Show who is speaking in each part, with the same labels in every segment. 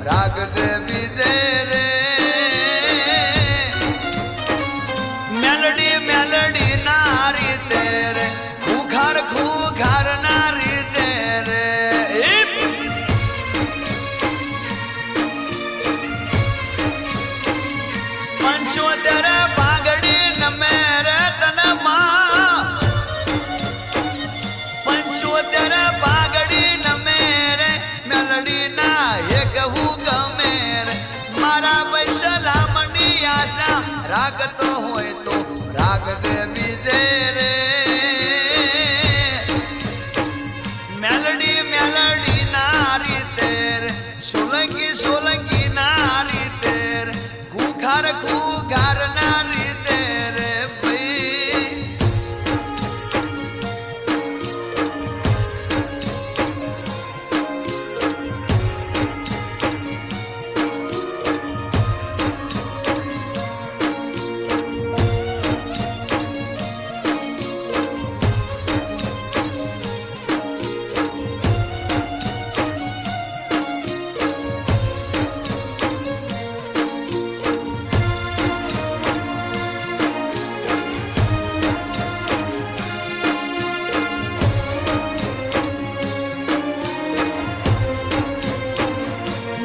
Speaker 1: રાગ દે બીજે રે મેલડી મેલડી નારી તેરે ખૂખાર ખૂખાર નારી તેરે પંચોતેર પાઘડી નમે રે તનમાં પંચોતેર પાઘડી નમે રે મેલડી ના એક હું ગમે રે મારા પૈસા લામણી આશા રાગતો હોય તો રાગ દે બીજે રે મેલડી મેલડી નારી તેરે સોલંકી સોલંકી નારી તેરે ખૂખાર ખૂખાર નારી તેરે ભાઈ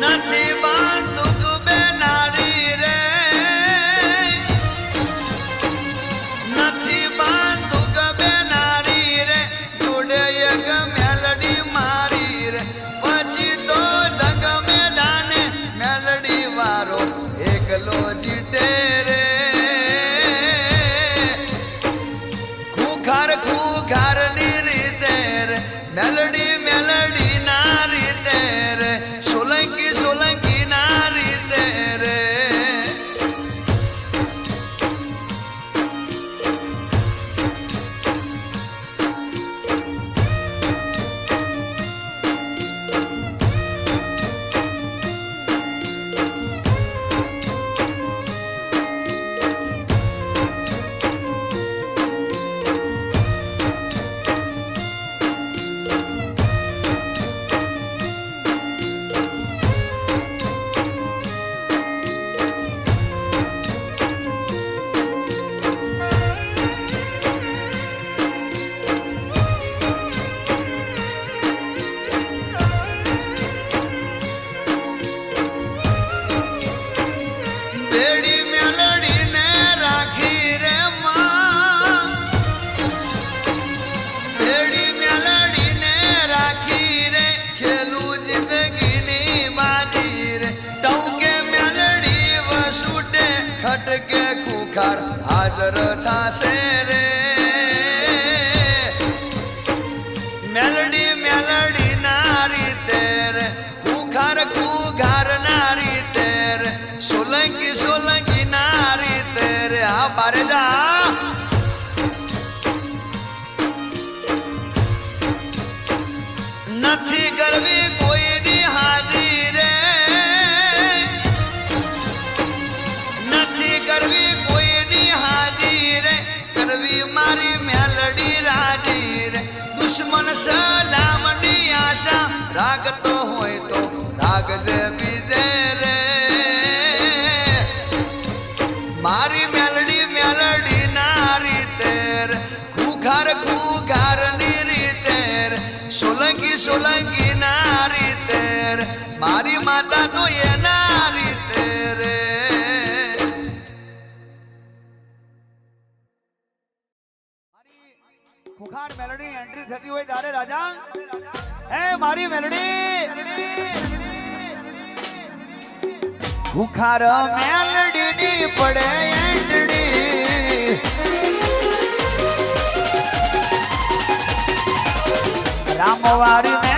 Speaker 1: નથી બાંધુક બે નારી રે નથી બાંધુક બે નારી રે જોડે એક મેલડી મારી રે પછી તો જગ મેદાને મેલડી વારો એકલો જીતે રે ખૂખાર ખૂખાર ની રીતે રે મેલડી મેલડી નારી તેરે સોલંકી સોલંકી નારી તેરે બેડી મેલડી ને રાખી રે માં બેડી મેલડી ને રાખી રે ખેલું જિંદગીની બાજી રે ટૌકે મેલડી વસુટે ખટકે ખૂખાર હાજર થાશે રે મેલડી મેલડી નારી તેરે ખૂખાર ખૂખાર નારી તેરે સોલંકી સોલંકી નારી તેરે આ બારે જા નથી કરવી કોઈની હાજી રે નથી કરવી કોઈની હાજી રે કરવી મારી મેલડી રાજી રે દુશ્મન સલામની આશા રાગતો હોય તો રાગ દે બીજે રે મારી મેલડી મેલડી નારી તેરે ખૂખાર ખૂખાર ની રીતે રે સોલંકી સોલંકી નારી તેરે મારી માતા તો એ નારી તેરે ખૂખાર મેલડી એન્ટ્રી થતી હોય ત્યારે રાજા હે મારી મેલડી ખૂખાર મેલડી ની પડે એન્ટ્રી રામવારી